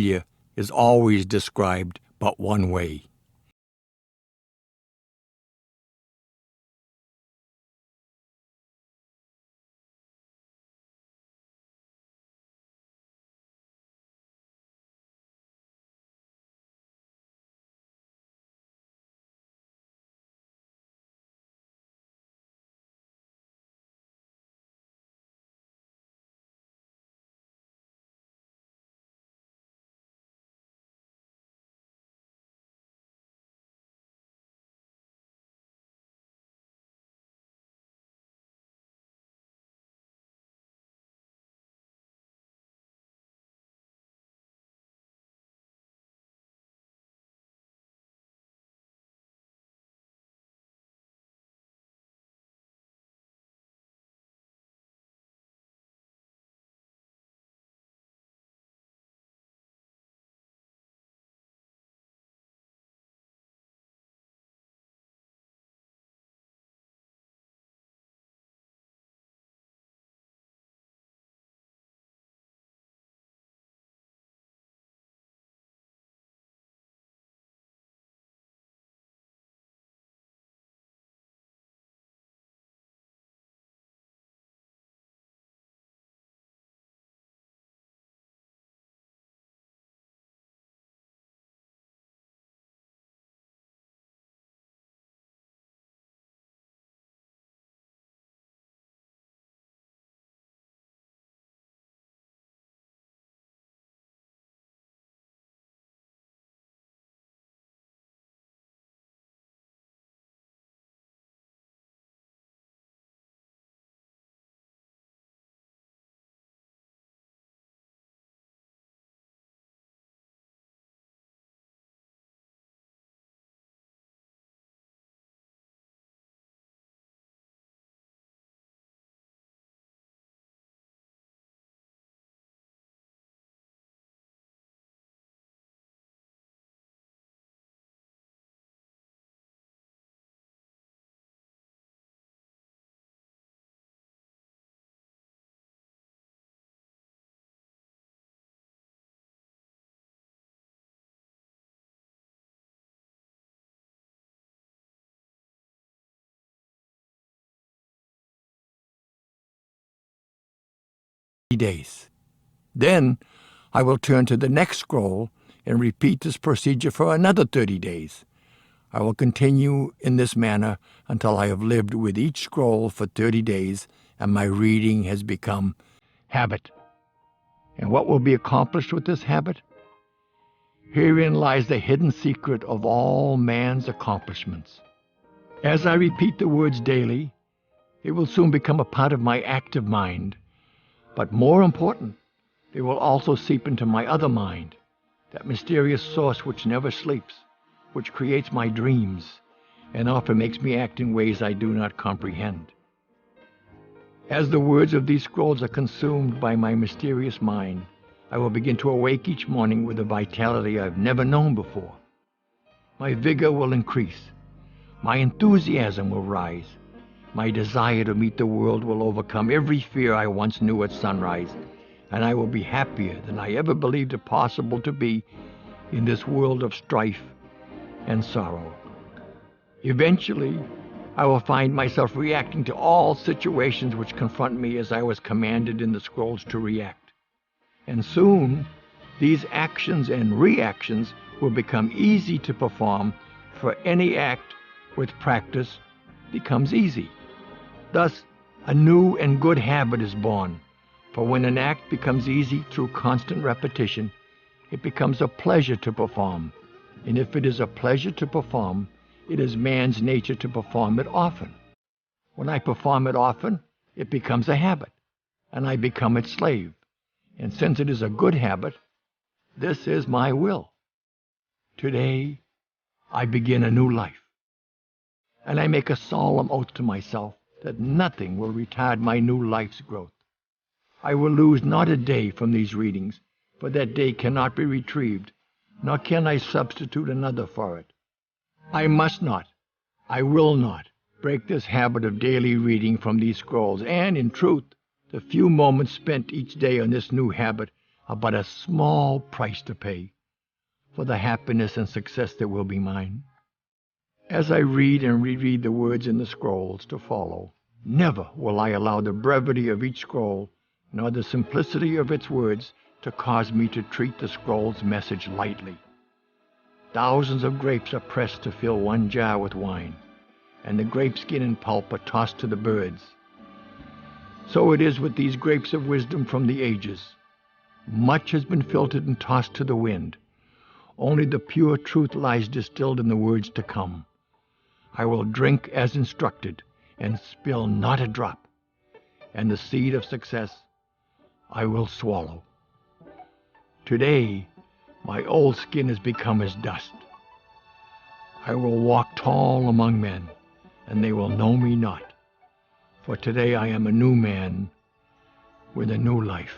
media is always described but one way. Days. Then I will turn to the next scroll and repeat this procedure for another 30 days. I will continue in this manner until I have lived with each scroll for 30 days and my reading has become habit. And what will be accomplished with this habit? Herein lies the hidden secret of all man's accomplishments. As I repeat the words daily, it will soon become a part of my active mind. But more important, they will also seep into my other mind, that mysterious source which never sleeps, which creates my dreams, and often makes me act in ways I do not comprehend. As the words of these scrolls are consumed by my mysterious mind, I will begin to awake each morning with a vitality I've never known before. My vigor will increase. My enthusiasm will rise. My desire to meet the world will overcome every fear I once knew at sunrise, and I will be happier than I ever believed it possible to be in this world of strife and sorrow. Eventually, I will find myself reacting to all situations which confront me as I was commanded in the scrolls to react. And soon, these actions and reactions will become easy to perform, for any act with practice becomes easy. Thus, a new and good habit is born, for when an act becomes easy through constant repetition, it becomes a pleasure to perform. And if it is a pleasure to perform, it is man's nature to perform it often. When I perform it often, it becomes a habit, and I become its slave. And since it is a good habit, this is my will. Today, I begin a new life, and I make a solemn oath to myself that nothing will retard my new life's growth. I will lose not a day from these readings, for that day cannot be retrieved, nor can I substitute another for it. I must not, I will not, break this habit of daily reading from these scrolls, and, in truth, the few moments spent each day on this new habit are but a small price to pay for the happiness and success that will be mine. As I read and reread the words in the scrolls to follow, never will I allow the brevity of each scroll, nor the simplicity of its words, to cause me to treat the scroll's message lightly. Thousands of grapes are pressed to fill one jar with wine, and the grape skin and pulp are tossed to the birds. So it is with these grapes of wisdom from the ages. Much has been filtered and tossed to the wind. Only the pure truth lies distilled in the words to come. I will drink as instructed, and spill not a drop, and the seed of success I will swallow. Today, my old skin has become as dust. I will walk tall among men, and they will know me not. For today I am a new man with a new life.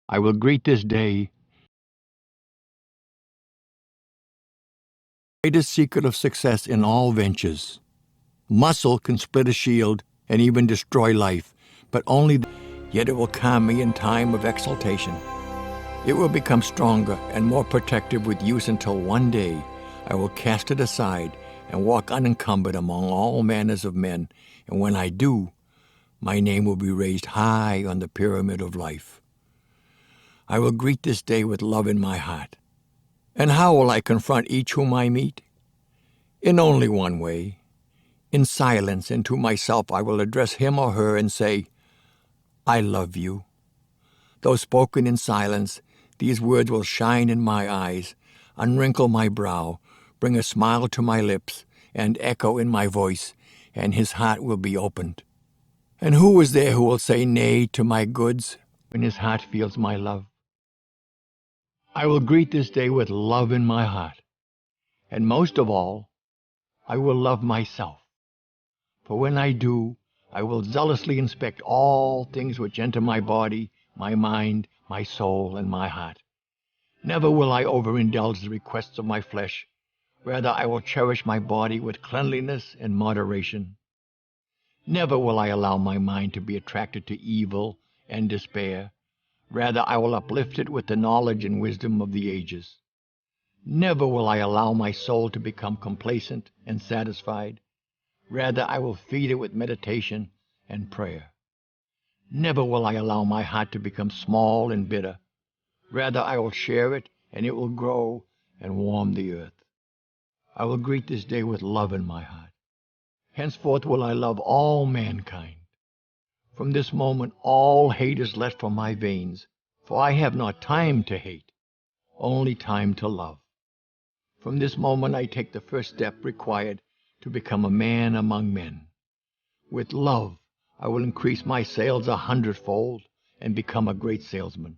I will greet this day. The greatest secret of success in all ventures. Muscle can split a shield and even destroy life, but yet it will calm me in time of exaltation. It will become stronger and more protective with use until one day I will cast it aside and walk unencumbered among all manners of men, and when I do, my name will be raised high on the pyramid of life. I will greet this day with love in my heart. And how will I confront each whom I meet? In only one way. In silence, and to myself I will address him or her and say, I love you. Though spoken in silence, these words will shine in my eyes, unwrinkle my brow, bring a smile to my lips, and echo in my voice, and his heart will be opened. And who is there who will say nay to my goods when his heart feels my love? I will greet this day with love in my heart, and most of all, I will love myself. For when I do, I will zealously inspect all things which enter my body, my mind, my soul, and my heart. Never will I overindulge the requests of my flesh. Rather, I will cherish my body with cleanliness and moderation. Never will I allow my mind to be attracted to evil and despair. Rather, I will uplift it with the knowledge and wisdom of the ages. Never will I allow my soul to become complacent and satisfied. Rather, I will feed it with meditation and prayer. Never will I allow my heart to become small and bitter. Rather, I will share it, and it will grow and warm the earth. I will greet this day with love in my heart. Henceforth will I love all mankind. From this moment all hate is let from my veins, for I have not time to hate, only time to love. From this moment I take the first step required to become a man among men. With love I will increase my sales 100-fold and become a great salesman.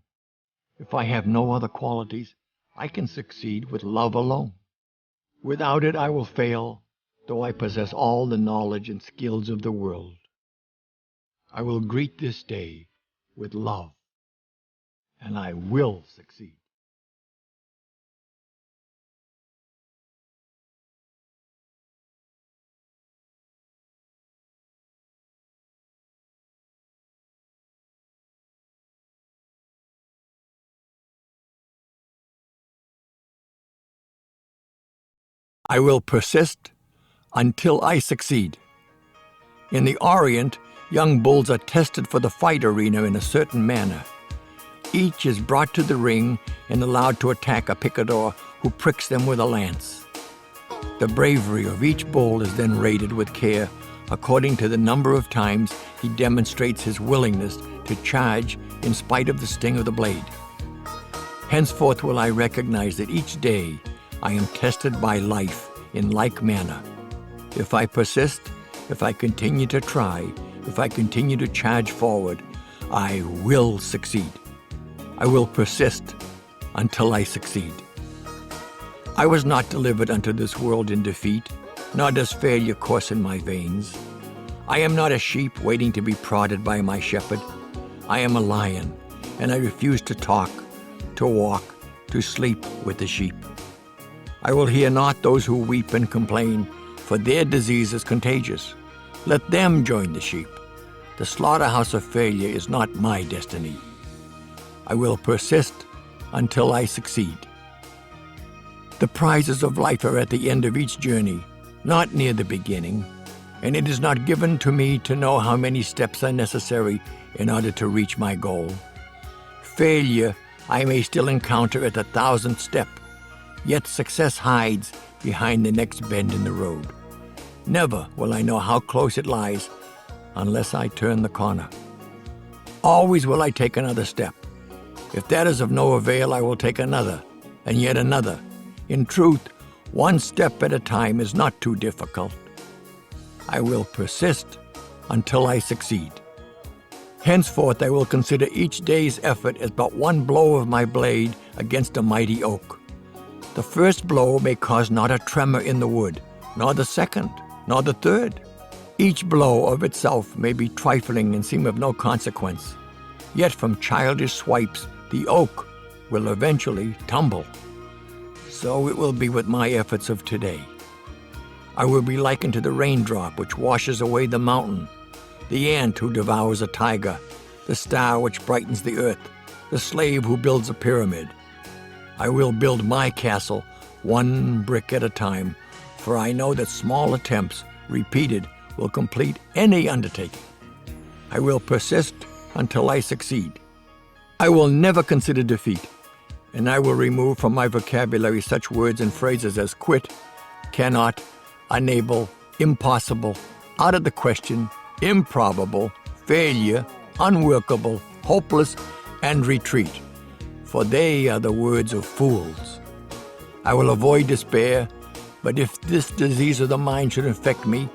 If I have no other qualities, I can succeed with love alone. Without it I will fail, though I possess all the knowledge and skills of the world. I will greet this day with love, and I will succeed. I will persist until I succeed. In the Orient, young bulls are tested for the fight arena in a certain manner. Each is brought to the ring and allowed to attack a picador who pricks them with a lance. The bravery of each bull is then rated with care according to the number of times he demonstrates his willingness to charge in spite of the sting of the blade. Henceforth will I recognize that each day I am tested by life in like manner. If I persist, if I continue to try, if I continue to charge forward, I will succeed. I will persist until I succeed. I was not delivered unto this world in defeat, nor does failure course in my veins. I am not a sheep waiting to be prodded by my shepherd. I am a lion, and I refuse to talk, to walk, to sleep with the sheep. I will hear not those who weep and complain, for their disease is contagious. Let them join the sheep. The slaughterhouse of failure is not my destiny. I will persist until I succeed. The prizes of life are at the end of each journey, not near the beginning, and it is not given to me to know how many steps are necessary in order to reach my goal. Failure I may still encounter at the 1,000th step, yet success hides behind the next bend in the road. Never will I know how close it lies unless I turn the corner. Always will I take another step. If that is of no avail, I will take another, and yet another. In truth, one step at a time is not too difficult. I will persist until I succeed. Henceforth, I will consider each day's effort as but one blow of my blade against a mighty oak. The first blow may cause not a tremor in the wood, nor the second, nor the third. Each blow of itself may be trifling and seem of no consequence, yet from childish swipes the oak will eventually tumble. So it will be with my efforts of today. I will be likened to the raindrop which washes away the mountain, the ant who devours a tiger, the star which brightens the earth, the slave who builds a pyramid. I will build my castle one brick at a time, for I know that small attempts, repeated, will complete any undertaking. I will persist until I succeed. I will never consider defeat, and I will remove from my vocabulary such words and phrases as quit, cannot, unable, impossible, out of the question, improbable, failure, unworkable, hopeless, and retreat, for they are the words of fools. I will avoid despair, but if this disease of the mind should infect me,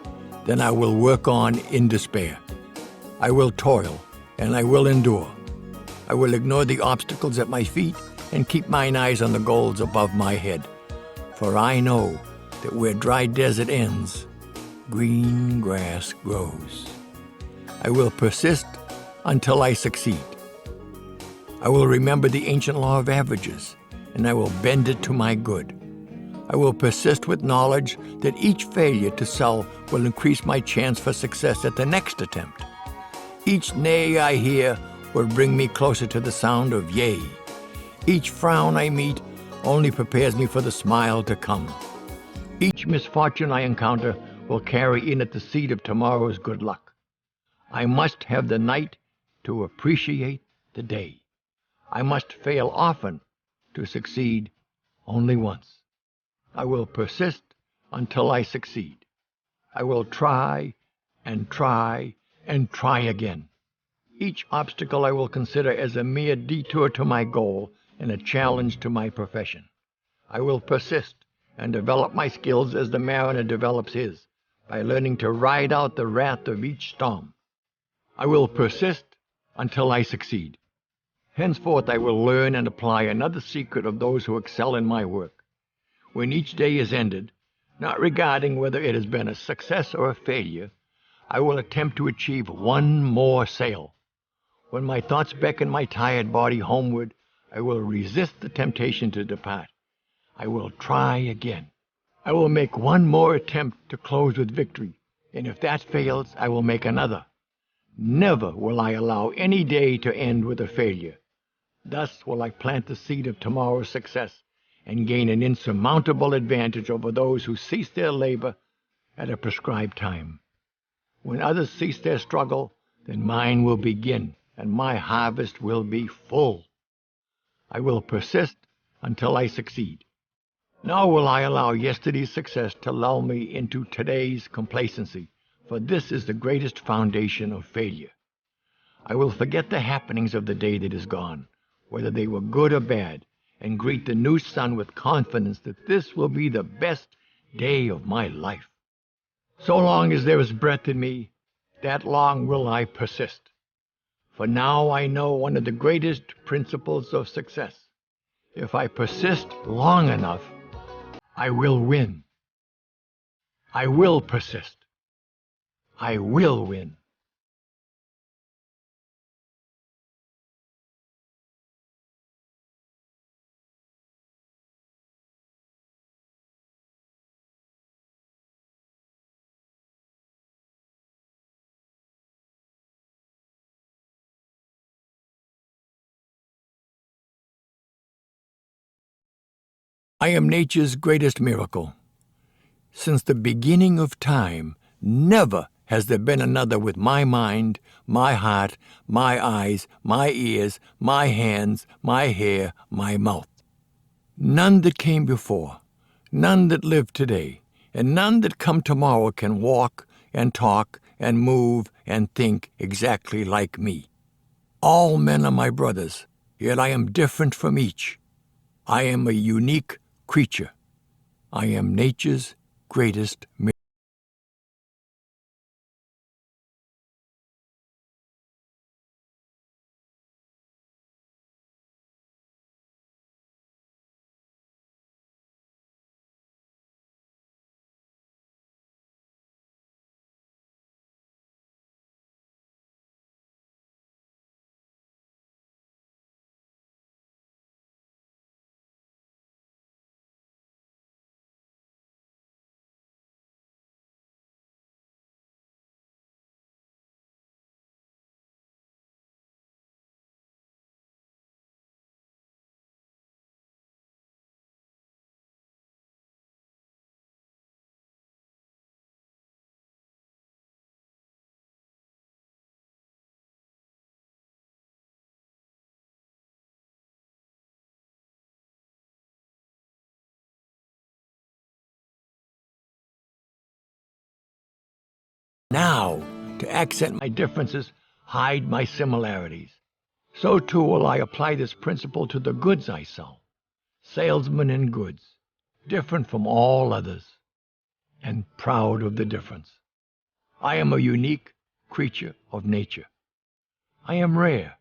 then I will work on in despair. I will toil, and I will endure. I will ignore the obstacles at my feet and keep mine eyes on the goals above my head. For I know that where dry desert ends, green grass grows. I will persist until I succeed. I will remember the ancient law of averages, and I will bend it to my good. I will persist with knowledge that each failure to sell will increase my chance for success at the next attempt. Each nay I hear will bring me closer to the sound of yea. Each frown I meet only prepares me for the smile to come. Each misfortune I encounter will carry in it the seed of tomorrow's good luck. I must have the night to appreciate the day. I must fail often to succeed only once. I will persist until I succeed. I will try and try and try again. Each obstacle I will consider as a mere detour to my goal and a challenge to my profession. I will persist and develop my skills as the mariner develops his, by learning to ride out the wrath of each storm. I will persist until I succeed. Henceforth I will learn and apply another secret of those who excel in my work. When each day is ended, not regarding whether it has been a success or a failure, I will attempt to achieve one more sail. When my thoughts beckon my tired body homeward, I will resist the temptation to depart. I will try again. I will make one more attempt to close with victory, and if that fails, I will make another. Never will I allow any day to end with a failure. Thus will I plant the seed of tomorrow's success and gain an insurmountable advantage over those who cease their labor at a prescribed time. When others cease their struggle, then mine will begin, and my harvest will be full. I will persist until I succeed. Nor will I allow yesterday's success to lull me into today's complacency, for this is the greatest foundation of failure. I will forget the happenings of the day that is gone, whether they were good or bad, and greet the new sun with confidence that this will be the best day of my life. So long as there is breath in me, that long will I persist. For now I know one of the greatest principles of success. If I persist long enough, I will win. I will persist. I will win. I am nature's greatest miracle. Since the beginning of time, never has there been another with my mind, my heart, my eyes, my ears, my hands, my hair, my mouth. None that came before, none that live today, and none that come tomorrow can walk and talk and move and think exactly like me. All men are my brothers, yet I am different from each. I am a unique creature. I am nature's greatest miracle. Now, to accent my differences, hide my similarities. So too will I apply this principle to the goods I sell. Salesman in goods, different from all others, and proud of the difference. I am a unique creature of nature. I am rare,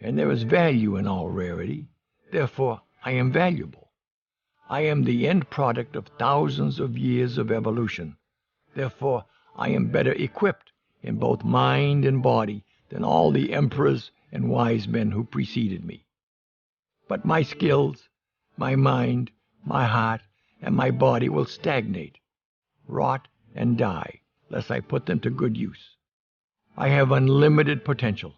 and there is value in all rarity. Therefore, I am valuable. I am the end product of thousands of years of evolution. Therefore, I am better equipped in both mind and body than all the emperors and wise men who preceded me. But my skills, my mind, my heart, and my body will stagnate, rot, and die, lest I put them to good use. I have unlimited potential.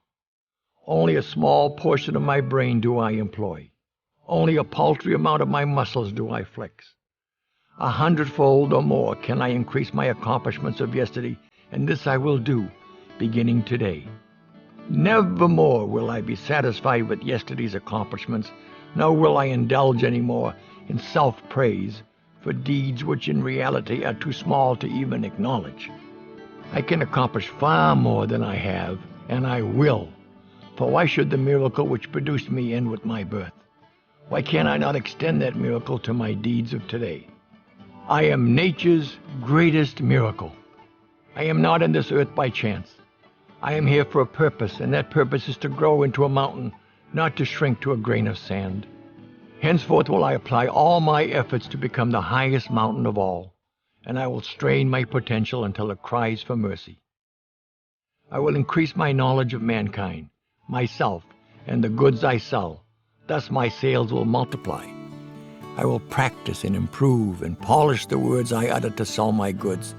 Only a small portion of my brain do I employ. Only a paltry amount of my muscles do I flex. 100-fold or more can I increase my accomplishments of yesterday, and this I will do, beginning today. Nevermore will I be satisfied with yesterday's accomplishments, nor will I indulge any more in self-praise for deeds which in reality are too small to even acknowledge. I can accomplish far more than I have, and I will. For why should the miracle which produced me end with my birth? Why can't I not extend that miracle to my deeds of today? I am nature's greatest miracle. I am not on this earth by chance. I am here for a purpose, and that purpose is to grow into a mountain, not to shrink to a grain of sand. Henceforth will I apply all my efforts to become the highest mountain of all, and I will strain my potential until it cries for mercy. I will increase my knowledge of mankind, myself, and the goods I sell. Thus my sales will multiply. I will practice and improve and polish the words I utter to sell my goods,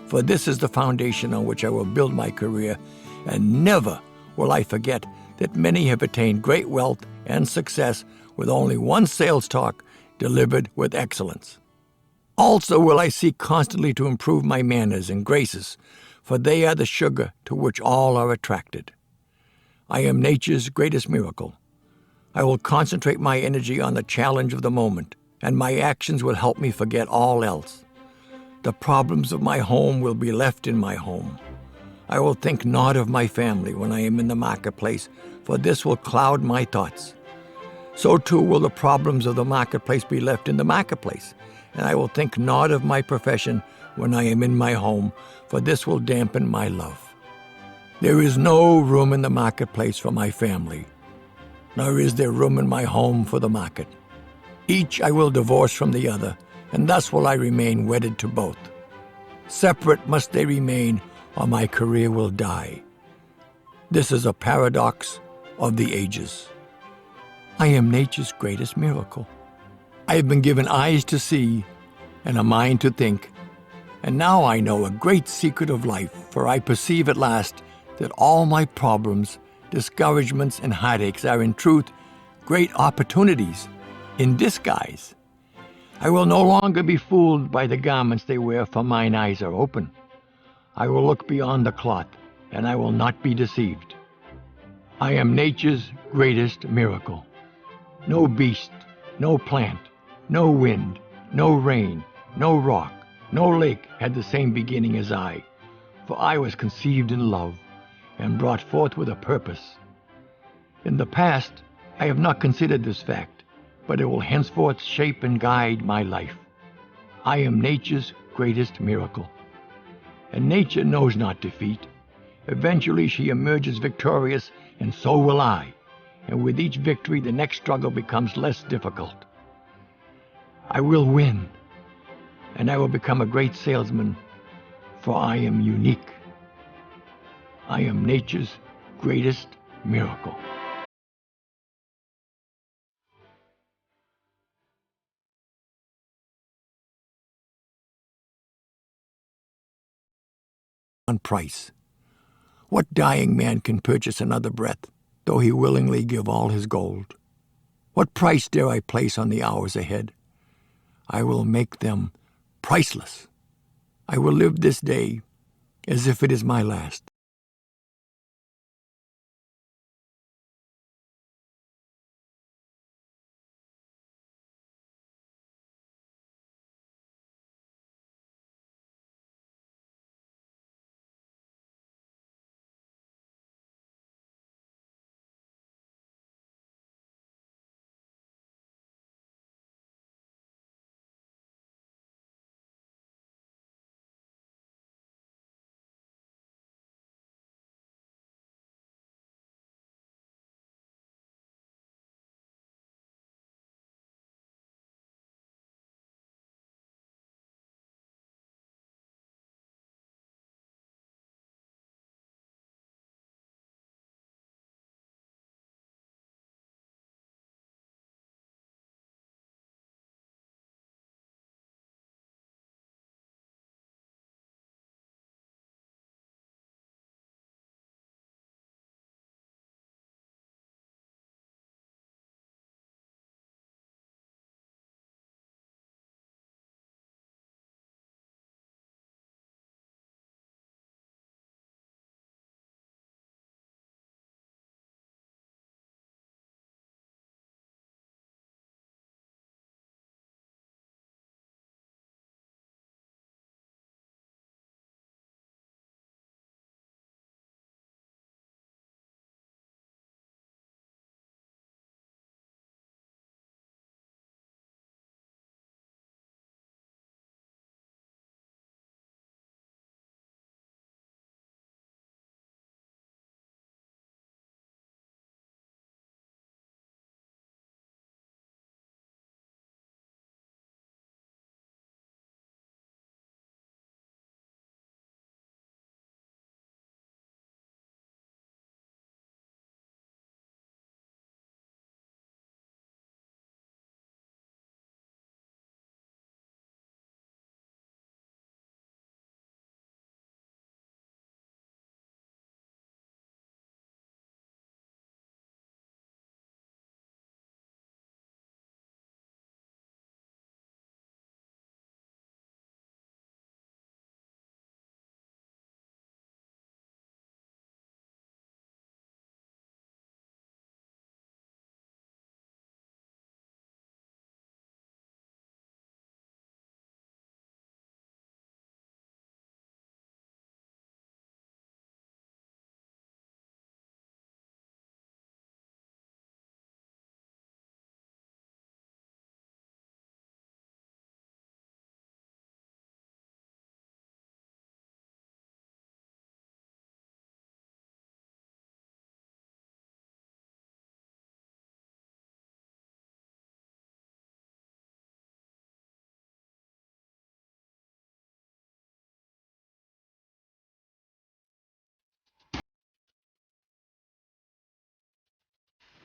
for this is the foundation on which I will build my career, and never will I forget that many have attained great wealth and success with only one sales talk delivered with excellence. Also will I seek constantly to improve my manners and graces, for they are the sugar to which all are attracted. I am nature's greatest miracle. I will concentrate my energy on the challenge of the moment, and my actions will help me forget all else. The problems of my home will be left in my home. I will think not of my family when I am in the marketplace, for this will cloud my thoughts. So too will the problems of the marketplace be left in the marketplace, and I will think not of my profession when I am in my home, for this will dampen my love. There is no room in the marketplace for my family, nor is there room in my home for the market. Each I will divorce from the other, and thus will I remain wedded to both. Separate must they remain, or my career will die. This is a paradox of the ages. I am nature's greatest miracle. I have been given eyes to see and a mind to think, and now I know a great secret of life, for I perceive at last that all my problems, discouragements, and heartaches are in truth great opportunities in disguise. I will no longer be fooled by the garments they wear, for mine eyes are open. I will look beyond the cloth, and I will not be deceived. I am nature's greatest miracle. No beast, no plant, no wind, no rain, no rock, no lake had the same beginning as I, for I was conceived in love and brought forth with a purpose. In the past, I have not considered this fact, but it will henceforth shape and guide my life. I am nature's greatest miracle. And nature knows not defeat. Eventually she emerges victorious, and so will I. And with each victory, the next struggle becomes less difficult. I will win, and I will become a great salesman, for I am unique. I am nature's greatest miracle. On price. What dying man can purchase another breath, though he willingly give all his gold? What price dare I place on the hours ahead? I will make them priceless. I will live this day as if it is my last.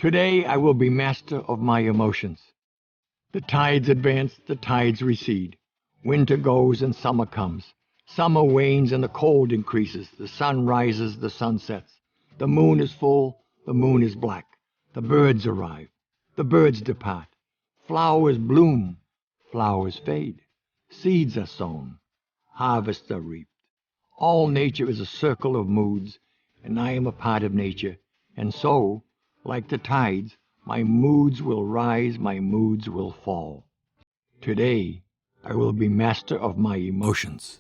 Today I will be master of my emotions. The tides advance, the tides recede. Winter goes and summer comes. Summer wanes and the cold increases. The sun rises, the sun sets. The moon is full, the moon is black. The birds arrive, the birds depart. Flowers bloom, flowers fade. Seeds are sown, harvests are reaped. All nature is a circle of moods, and I am a part of nature. And so, like the tides, my moods will rise, my moods will fall. Today, I will be master of my emotions.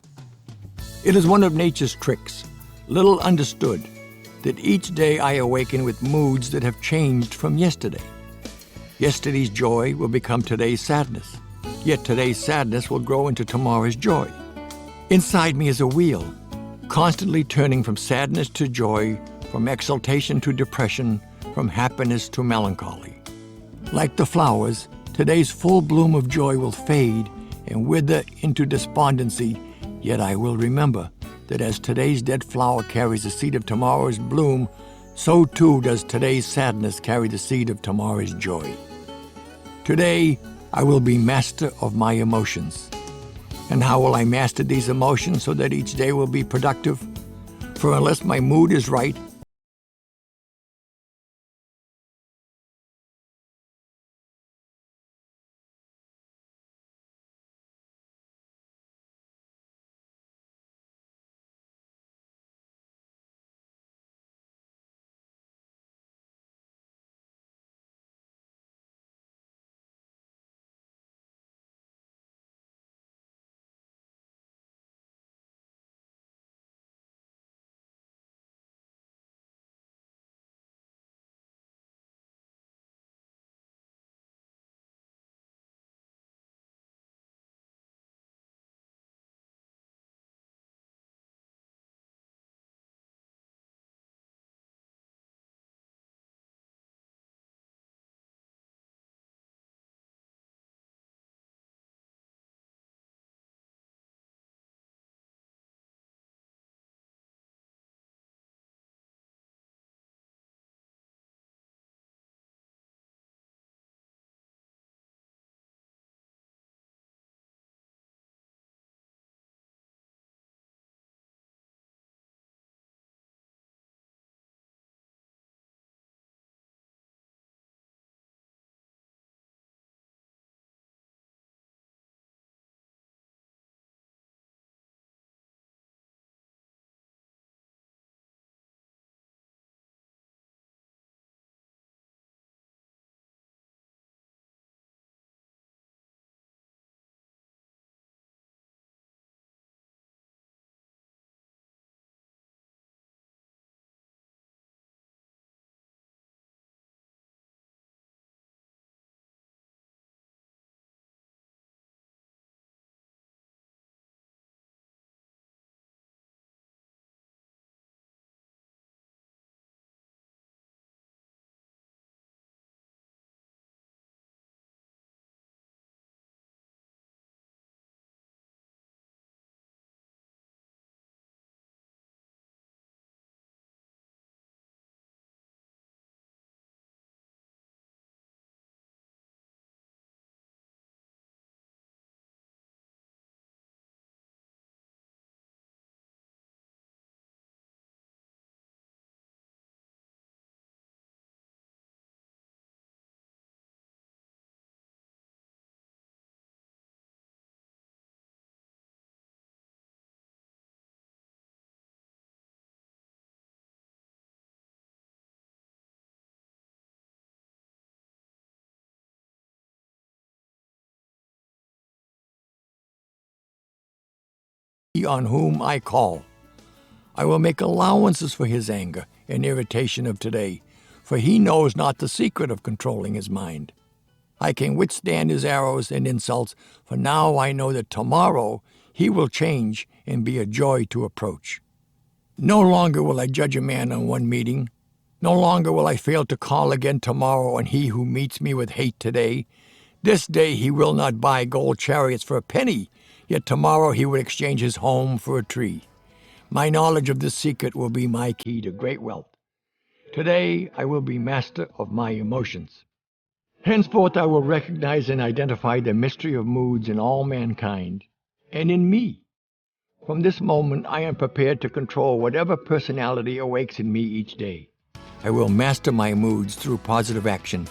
It is one of nature's tricks, little understood, that each day I awaken with moods that have changed from yesterday. Yesterday's joy will become today's sadness, yet today's sadness will grow into tomorrow's joy. Inside me is a wheel, constantly turning from sadness to joy, from exultation to depression, from happiness to melancholy. Like the flowers, today's full bloom of joy will fade and wither into despondency, yet I will remember that as today's dead flower carries the seed of tomorrow's bloom, so too does today's sadness carry the seed of tomorrow's joy. Today, I will be master of my emotions. And how will I master these emotions so that each day will be productive? For unless my mood is right, on whom I call. I will make allowances for his anger and irritation of today, for he knows not the secret of controlling his mind. I can withstand his arrows and insults, for now I know that tomorrow he will change and be a joy to approach. No longer will I judge a man on one meeting. No longer will I fail to call again tomorrow on he who meets me with hate today. This day he will not buy gold chariots for a penny, yet tomorrow he will exchange his home for a tree. My knowledge of this secret will be my key to great wealth. Today I will be master of my emotions. Henceforth I will recognize and identify the mystery of moods in all mankind, and in me. From this moment I am prepared to control whatever personality awakes in me each day. I will master my moods through positive action,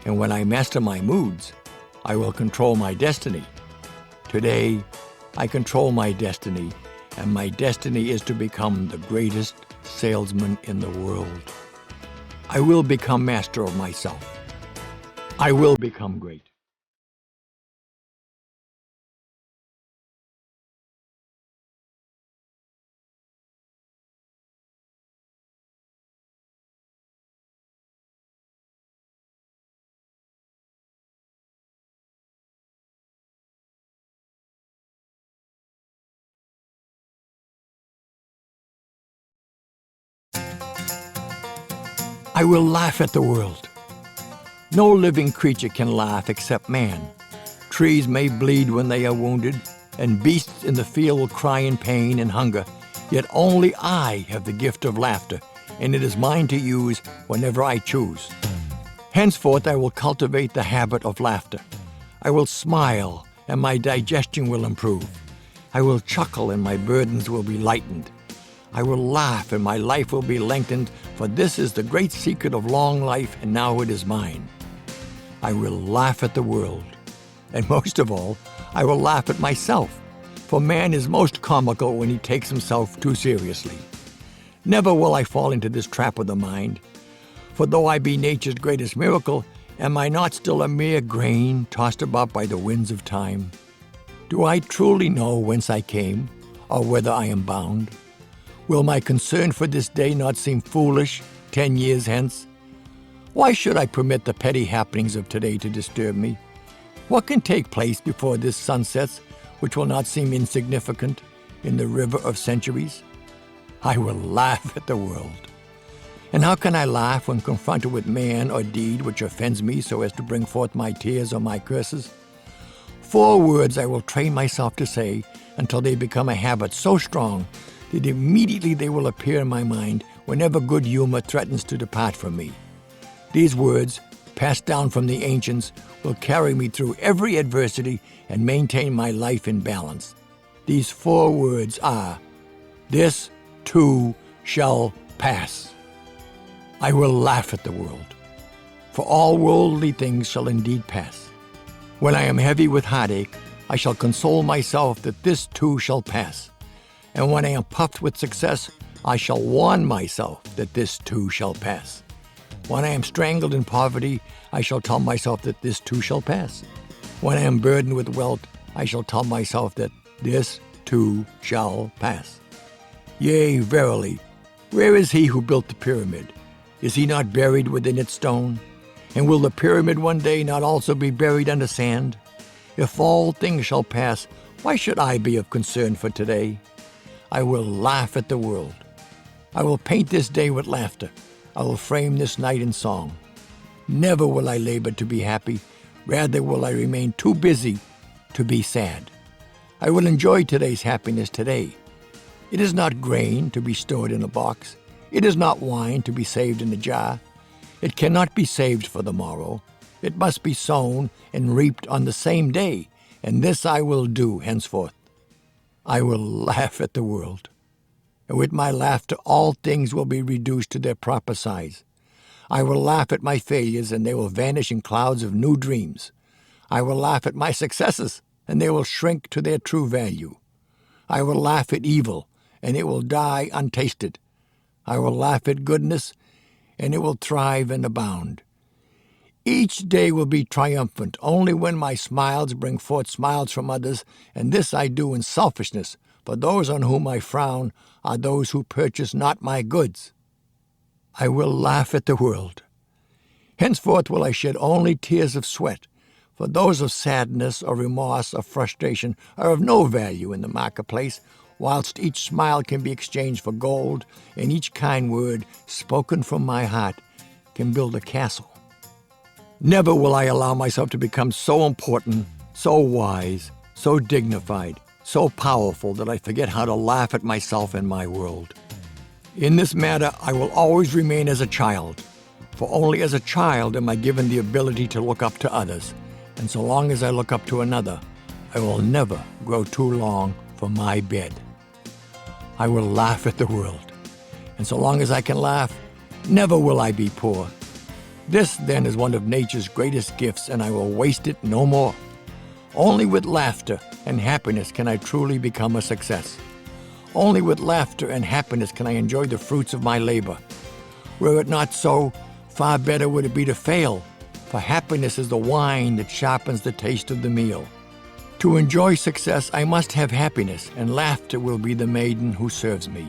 and when I master my moods, I will control my destiny. Today, I control my destiny, and my destiny is to become the greatest salesman in the world. I will become master of myself. I will become great. I will laugh at the world. No living creature can laugh except man. Trees may bleed when they are wounded, and beasts in the field will cry in pain and hunger, yet only I have the gift of laughter, and it is mine to use whenever I choose. Henceforth I will cultivate the habit of laughter. I will smile, and my digestion will improve. I will chuckle, and my burdens will be lightened. I will laugh, and my life will be lengthened, for this is the great secret of long life, and now it is mine. I will laugh at the world, and most of all, I will laugh at myself, for man is most comical when he takes himself too seriously. Never will I fall into this trap of the mind, for though I be nature's greatest miracle, am I not still a mere grain tossed about by the winds of time? Do I truly know whence I came, or whither I am bound? Will my concern for this day not seem foolish 10 years hence? Why should I permit the petty happenings of today to disturb me? What can take place before this sun sets which will not seem insignificant in the river of centuries? I will laugh at the world. And how can I laugh when confronted with man or deed which offends me so as to bring forth my tears or my curses? 4 words I will train myself to say until they become a habit so strong that immediately they will appear in my mind whenever good humor threatens to depart from me. These words, passed down from the ancients, will carry me through every adversity and maintain my life in balance. These 4 words are, "This too shall pass." I will laugh at the world, for all worldly things shall indeed pass. When I am heavy with heartache, I shall console myself that this too shall pass. And when I am puffed with success, I shall warn myself that this too shall pass. When I am strangled in poverty, I shall tell myself that this too shall pass. When I am burdened with wealth, I shall tell myself that this too shall pass. Yea, verily, where is he who built the pyramid? Is he not buried within its stone? And will the pyramid one day not also be buried under sand? If all things shall pass, why should I be of concern for today? I will laugh at the world. I will paint this day with laughter. I will frame this night in song. Never will I labor to be happy. Rather will I remain too busy to be sad. I will enjoy today's happiness today. It is not grain to be stored in a box. It is not wine to be saved in a jar. It cannot be saved for the morrow. It must be sown and reaped on the same day, and this I will do henceforth. I will laugh at the world, and with my laughter all things will be reduced to their proper size. I will laugh at my failures, and they will vanish in clouds of new dreams. I will laugh at my successes, and they will shrink to their true value. I will laugh at evil, and it will die untasted. I will laugh at goodness, and it will thrive and abound. Each day will be triumphant only when my smiles bring forth smiles from others, and this I do in selfishness, for those on whom I frown are those who purchase not my goods. I will laugh at the world. Henceforth will I shed only tears of sweat, for those of sadness or remorse or frustration are of no value in the marketplace, whilst each smile can be exchanged for gold, and each kind word spoken from my heart can build a castle. Never will I allow myself to become so important, so wise, so dignified, so powerful that I forget how to laugh at myself and my world. In this matter, I will always remain as a child, for only as a child am I given the ability to look up to others, and so long as I look up to another, I will never grow too long for my bed. I will laugh at the world, and so long as I can laugh, never will I be poor. This, then, is one of nature's greatest gifts, and I will waste it no more. Only with laughter and happiness can I truly become a success. Only with laughter and happiness can I enjoy the fruits of my labor. Were it not so, far better would it be to fail, for happiness is the wine that sharpens the taste of the meal. To enjoy success, I must have happiness, and laughter will be the maiden who serves me.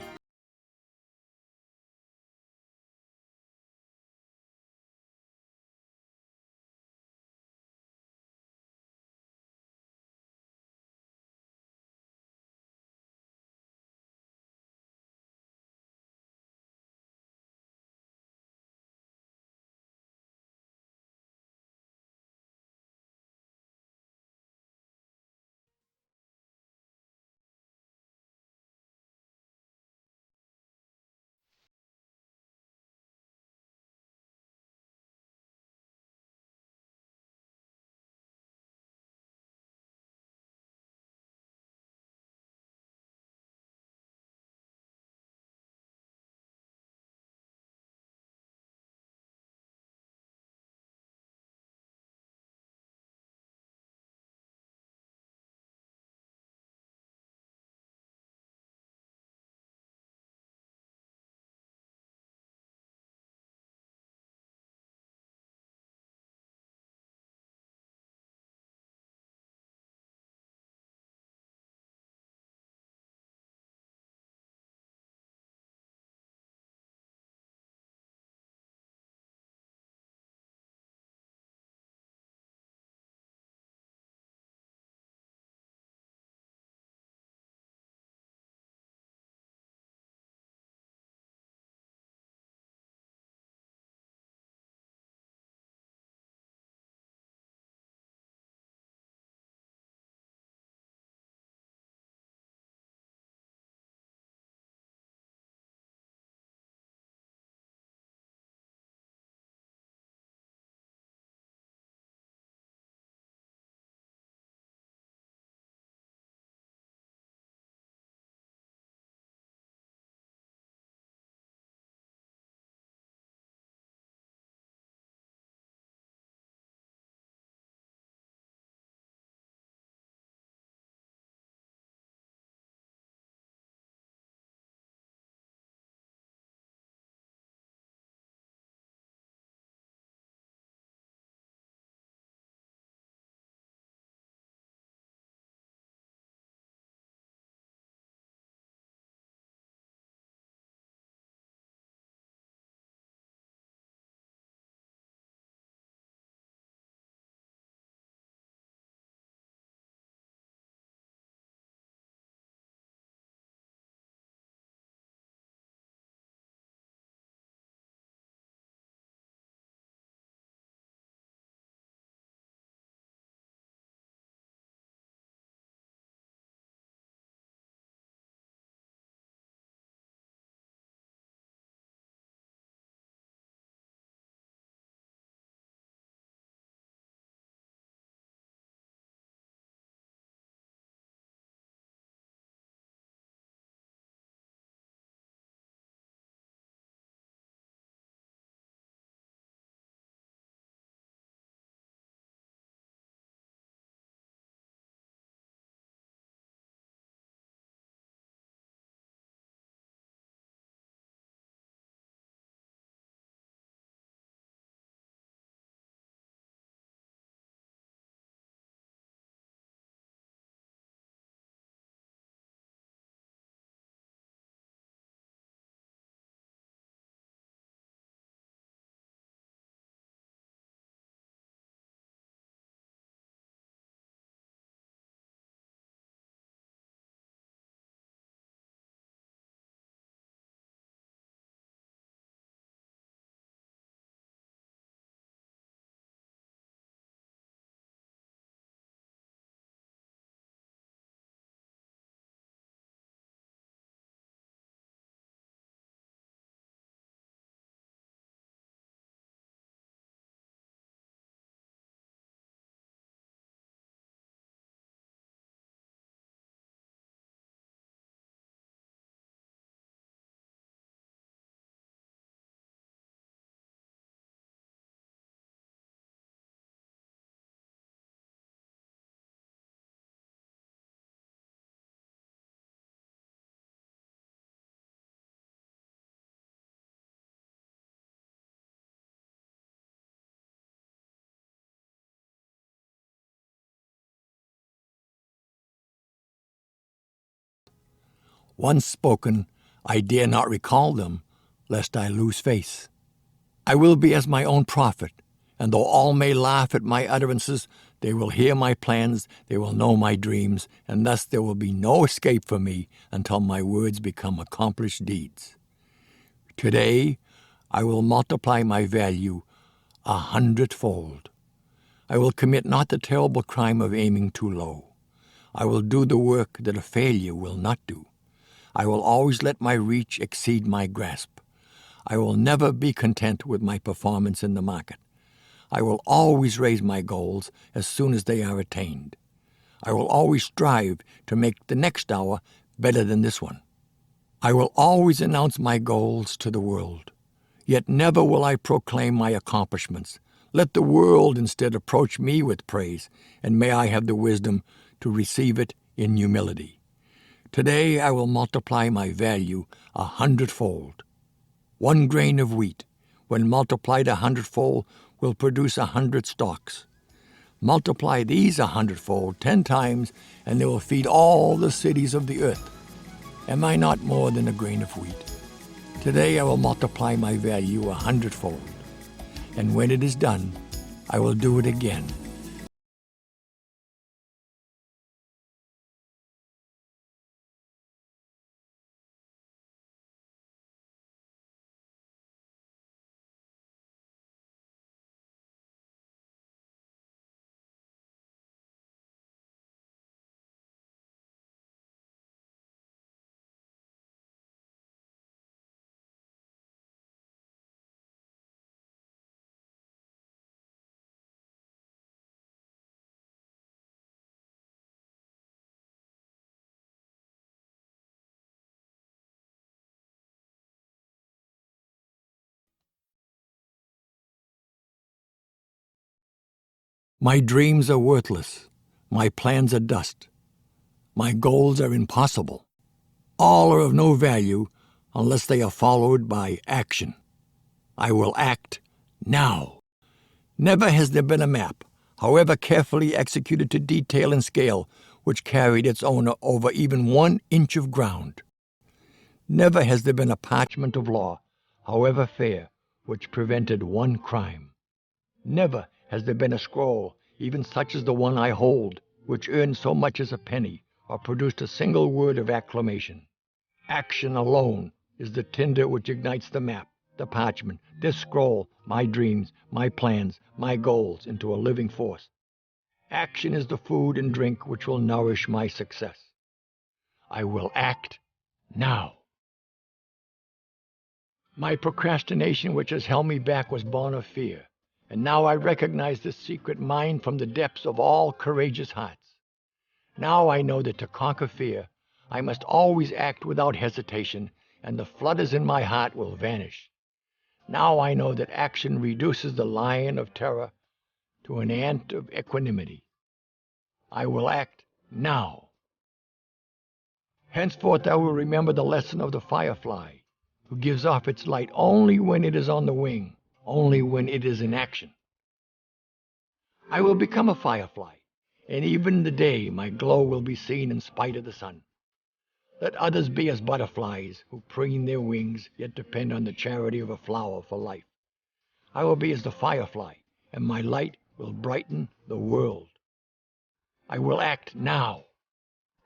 Once spoken, I dare not recall them, lest I lose face. I will be as my own prophet, and though all may laugh at my utterances, they will hear my plans, they will know my dreams, and thus there will be no escape for me until my words become accomplished deeds. Today, I will multiply my value 100-fold. I will commit not the terrible crime of aiming too low. I will do the work that a failure will not do. I will always let my reach exceed my grasp. I will never be content with my performance in the market. I will always raise my goals as soon as they are attained. I will always strive to make the next hour better than this one. I will always announce my goals to the world. Yet never will I proclaim my accomplishments. Let the world instead approach me with praise, and may I have the wisdom to receive it in humility. Today I will multiply my value 100-fold. 1 grain of wheat, when multiplied 100-fold, will produce 100 stalks. Multiply these 100-fold 10 times, and they will feed all the cities of the earth. Am I not more than a grain of wheat? Today I will multiply my value 100-fold, and when it is done, I will do it again. My dreams are worthless. My plans are dust. My goals are impossible. All are of no value unless they are followed by action. I will act now. Never has there been a map, however carefully executed to detail and scale, which carried its owner over even 1 inch of ground. Never has there been a parchment of law, however fair, which prevented 1 crime. Never has there been a scroll, even such as the one I hold, which earned so much as a penny, or produced a single word of acclamation. Action alone is the tinder which ignites the map, the parchment, this scroll, my dreams, my plans, my goals into a living force. Action is the food and drink which will nourish my success. I will act now. My procrastination which has held me back was born of fear, and now I recognize this secret mine from the depths of all courageous hearts. Now I know that to conquer fear, I must always act without hesitation, and the flutters in my heart will vanish. Now I know that action reduces the lion of terror to an ant of equanimity. I will act now. Henceforth I will remember the lesson of the firefly, who gives off its light only when it is on the wing, only when it is in action. I will become a firefly, and even in the day my glow will be seen in spite of the sun. Let others be as butterflies, who preen their wings, yet depend on the charity of a flower for life. I will be as the firefly, and my light will brighten the world. I will act now.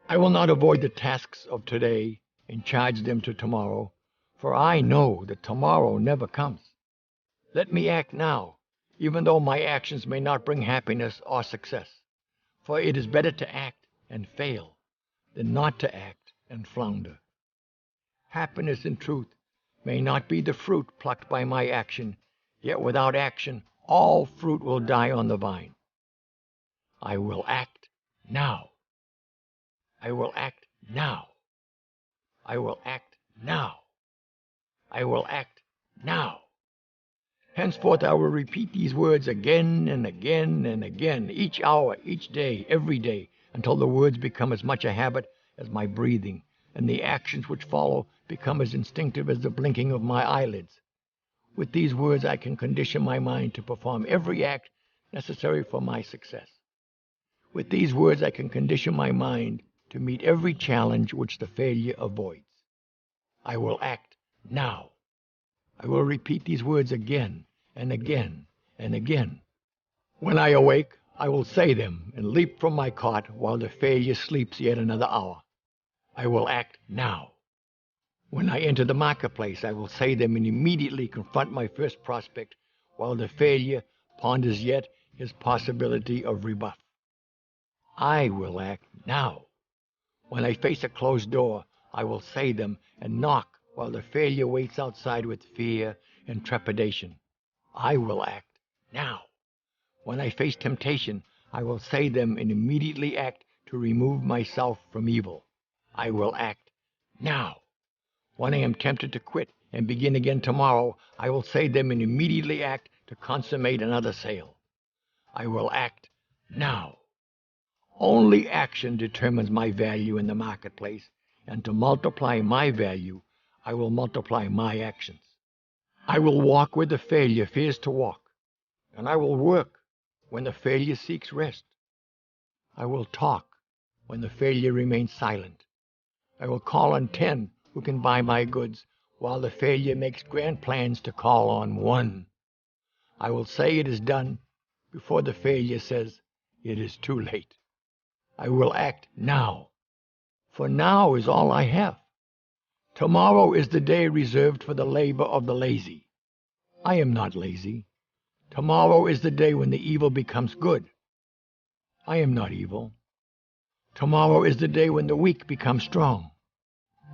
I will not avoid the tasks of today and charge them to tomorrow, for I know that tomorrow never comes. Let me act now, even though my actions may not bring happiness or success, for it is better to act and fail than not to act and flounder. Happiness, in truth, may not be the fruit plucked by my action, yet without action all fruit will die on the vine. I will act now. I will act now. I will act now. I will act now. Henceforth I will repeat these words again and again and again, each hour, each day, every day, until the words become as much a habit as my breathing, and the actions which follow become as instinctive as the blinking of my eyelids. With these words I can condition my mind to perform every act necessary for my success. With these words I can condition my mind to meet every challenge which the failure avoids. I will act now. I will repeat these words again and again and again. When I awake, I will say them and leap from my cot while the failure sleeps yet another hour. I will act now. When I enter the marketplace, I will say them and immediately confront my first prospect while the failure ponders yet his possibility of rebuff. I will act now. When I face a closed door, I will say them and knock while the failure waits outside with fear and trepidation. I will act now. When I face temptation, I will say them and immediately act to remove myself from evil. I will act now. When I am tempted to quit and begin again tomorrow, I will say them and immediately act to consummate another sale. I will act now. Only action determines my value in the marketplace, and to multiply my value, I will multiply my actions. I will walk where the failure fears to walk, and I will work when the failure seeks rest. I will talk when the failure remains silent. I will call on 10 who can buy my goods, while the failure makes grand plans to call on one. I will say it is done before the failure says it is too late. I will act now, for now is all I have. Tomorrow is the day reserved for the labor of the lazy. I am not lazy. Tomorrow is the day when the evil becomes good. I am not evil. Tomorrow is the day when the weak become strong.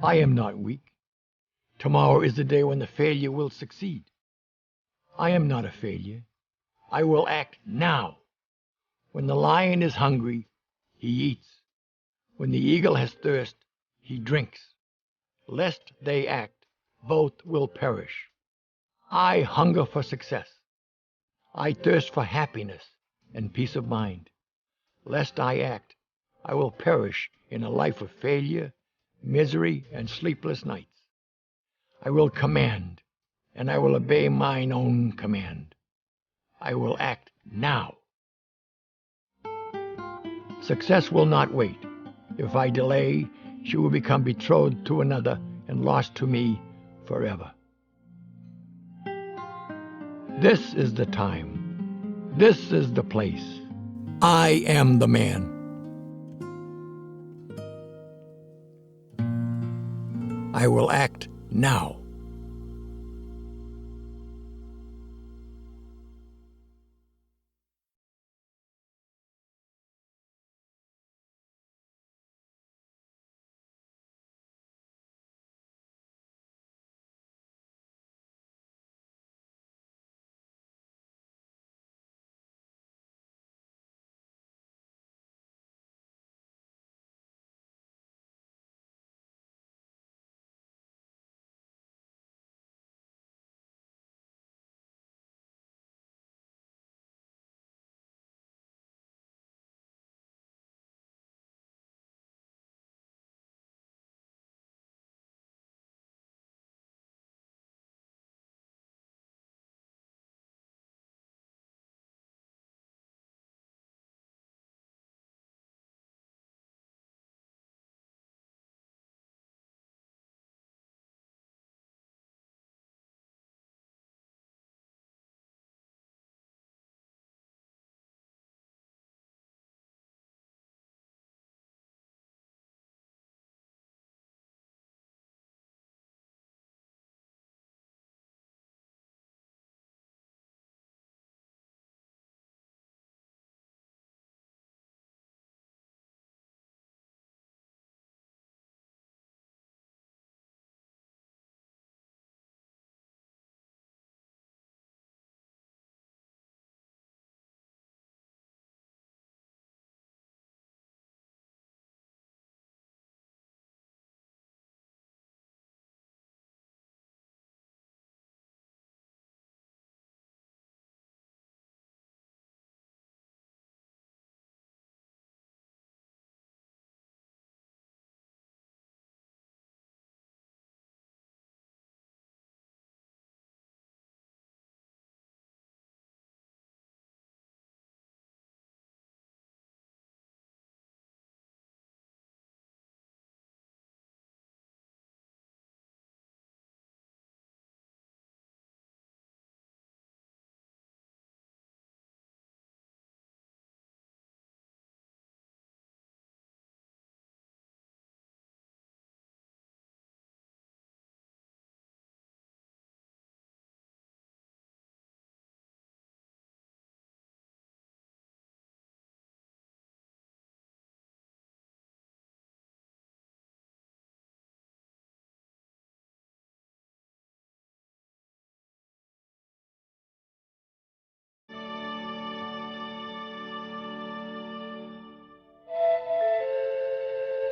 I am not weak. Tomorrow is the day when the failure will succeed. I am not a failure. I will act now. When the lion is hungry, he eats. When the eagle has thirst, he drinks. Lest they act, both will perish. I hunger for success. I thirst for happiness and peace of mind. Lest I act, I will perish in a life of failure, misery, and sleepless nights. I will command, and I will obey mine own command. I will act now. Success will not wait. If I delay, she will become betrothed to another and lost to me forever. This is the time. This is the place. I am the man. I will act now.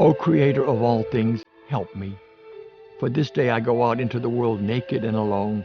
O Creator of all things, help me. For this day I go out into the world naked and alone.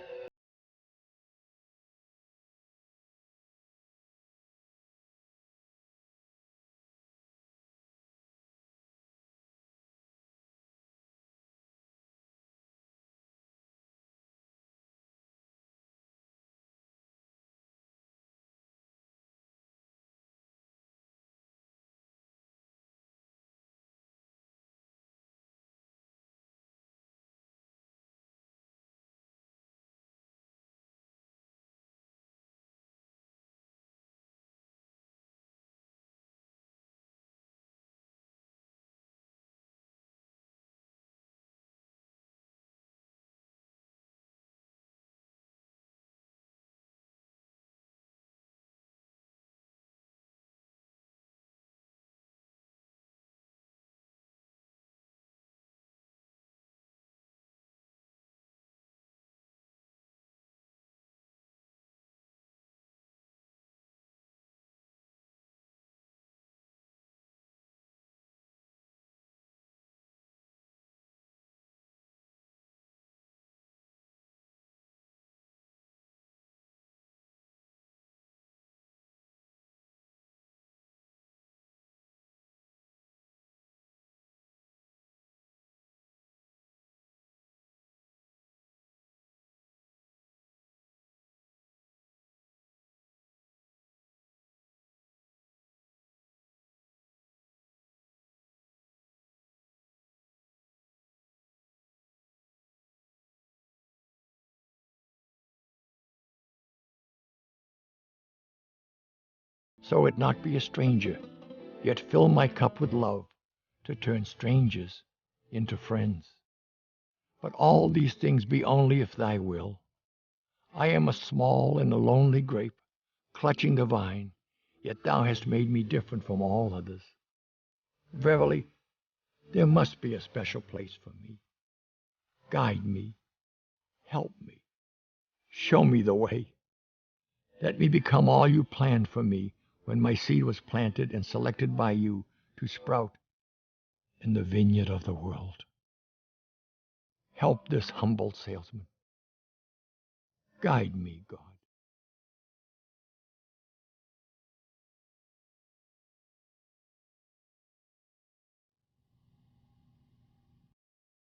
So it not be a stranger, yet fill my cup with love, to turn strangers into friends. But all these things be only if thy will. I am a small and a lonely grape, clutching the vine, yet thou hast made me different from all others. Verily, there must be a special place for me. Guide me, help me, show me the way. Let me become all you planned for me when my seed was planted and selected by you to sprout in the vineyard of the world. Help this humble salesman. Guide me, God.